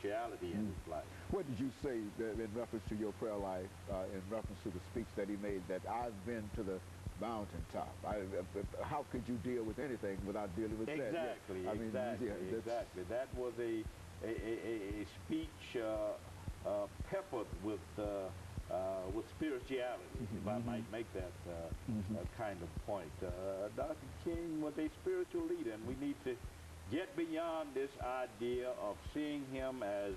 spirituality in his life. What did you say in reference to your prayer life, in reference to the speech that he made, that I've been to the mountaintop? How could you deal with anything without dealing with that? Exactly, exactly. That was a speech peppered with spirituality, if I might make that kind of point. Dr. King was a spiritual leader, and we need to get beyond this idea of seeing him as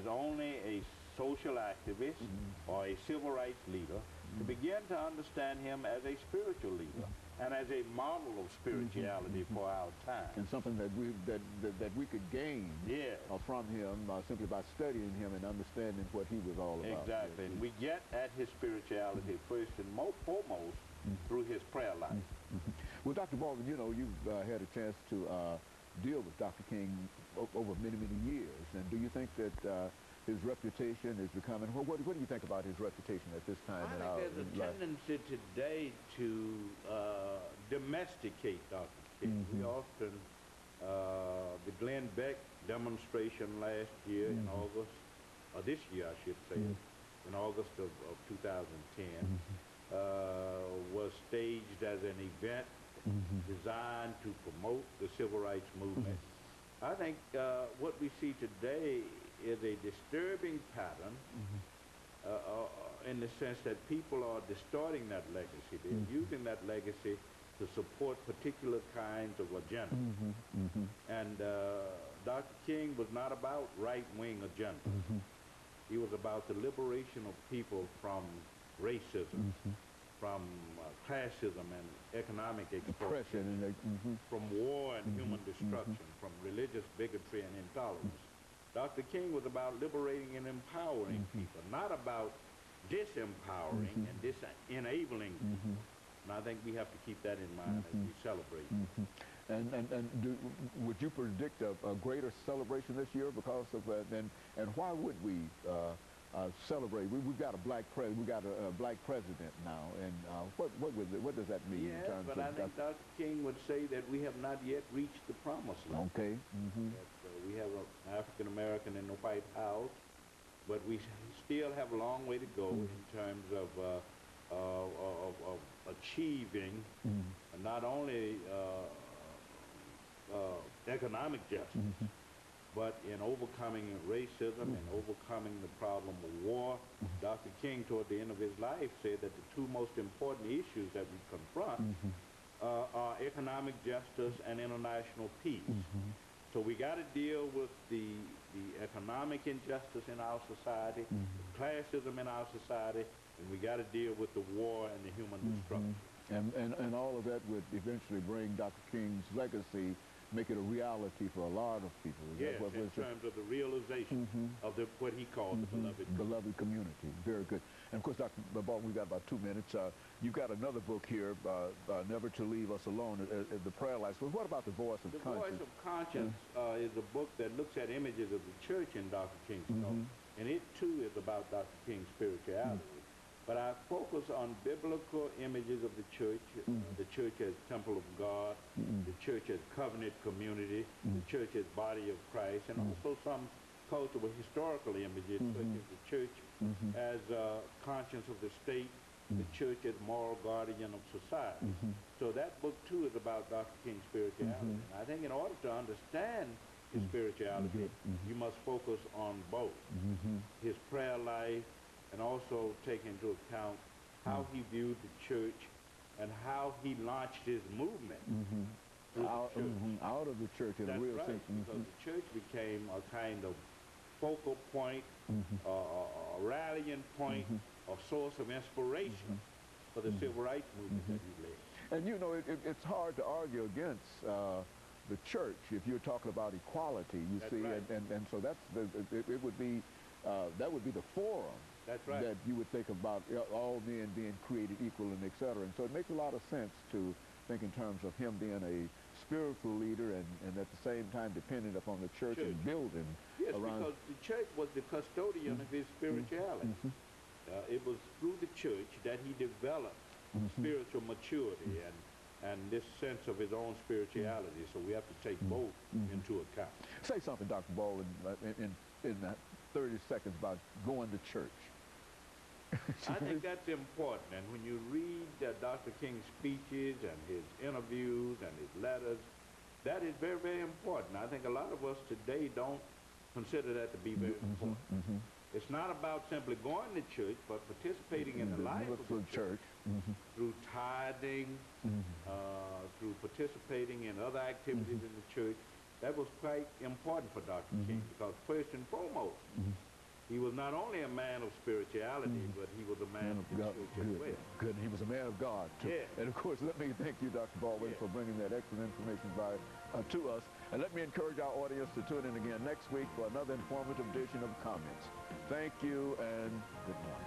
only a social activist or a civil rights leader, to begin to understand him as a spiritual leader and as a model of spirituality for our time. And something that we could gain from him simply by studying him and understanding what he was all about. Exactly. And we get at his spirituality first and foremost through his prayer life. Well, Dr. Baldwin, you know, you've had a chance to deal with Dr. King over many, many years. And do you think that his reputation is becoming, what do you think about his reputation at this time? I think there's a tendency today to domesticate Dr. King. We often, the Glenn Beck demonstration last year in August, or this year I should say, in August of 2010, was staged as an event designed to promote the civil rights movement. I think what we see today is a disturbing pattern in the sense that people are distorting that legacy. They're using that legacy to support particular kinds of agendas. And Dr. King was not about right-wing agendas. He was about the liberation of people from racism, from classism and economic exploitation, from war and human destruction, from religious bigotry and intolerance. Dr. King was about liberating and empowering people, not about disempowering and disenabling people. And I think we have to keep that in mind as we celebrate. And would you predict a greater celebration this year because of that? And why would we celebrate? We've got a black president now, and what does that mean in terms of? But I think Dr. King would say that we have not yet reached the promised land. Okay. That, we have an African American in the White House, but we still have a long way to go in terms of achieving not only economic justice, but in overcoming racism and overcoming the problem of war. Dr. King, toward the end of his life, said that the two most important issues that we confront are economic justice and international peace. So we got to deal with the economic injustice in our society, the classism in our society, and we got to deal with the war and the human destruction. And all of that would eventually bring Dr. King's legacy, make it a reality for a lot of people. Yes, in terms of the realization of what he called the beloved community. Very good. And of course, Dr. Baldwin, we've got about 2 minutes. You've got another book here, Never to Leave Us Alone, The Prayer Life. So what about The Voice of Conscience? The Voice of Conscience is a book that looks at images of the church in Dr. King's note. And it too is about Dr. King's spirituality. But I focus on biblical images of the church as temple of God, the church as covenant community, the church as body of Christ, and also some cultural historical images such as the church as conscience of the state, the church as moral guardian of society. So that book too is about Dr. King's spirituality. And I think in order to understand his spirituality, you must focus on both his prayer life, and also take into account how he viewed the church and how he launched his movement out of the church in a real sense. Because the church became a kind of focal point, a rallying point, a source of inspiration for the civil rights movement that he led. And you know, it's hard to argue against the church if you're talking about equality, you see, and so that's it would be that would be the forum. That's right. That you would think about all men being created equal and et cetera. And so it makes a lot of sense to think in terms of him being a spiritual leader and at the same time dependent upon the church and building around. Because the church was the custodian of his spirituality. It was through the church that he developed spiritual maturity and and this sense of his own spirituality. So we have to take both into account. Say something, Dr. Baldwin, in 30 seconds about going to church. I think that's important. And when you read Dr. King's speeches and his interviews and his letters, that is very, very important. I think a lot of us today don't consider that to be very important. It's not about simply going to church, but participating in the life of the church through tithing, through participating in other activities in the church. That was quite important for Dr. King, because first and foremost, he was not only a man of spirituality, but he was a man of the church as well. Good. He was a man of God, too. Yeah. And, of course, let me thank you, Dr. Baldwin, for bringing that excellent information to us. And let me encourage our audience to tune in again next week for another informative edition of Comments. Thank you, and good morning.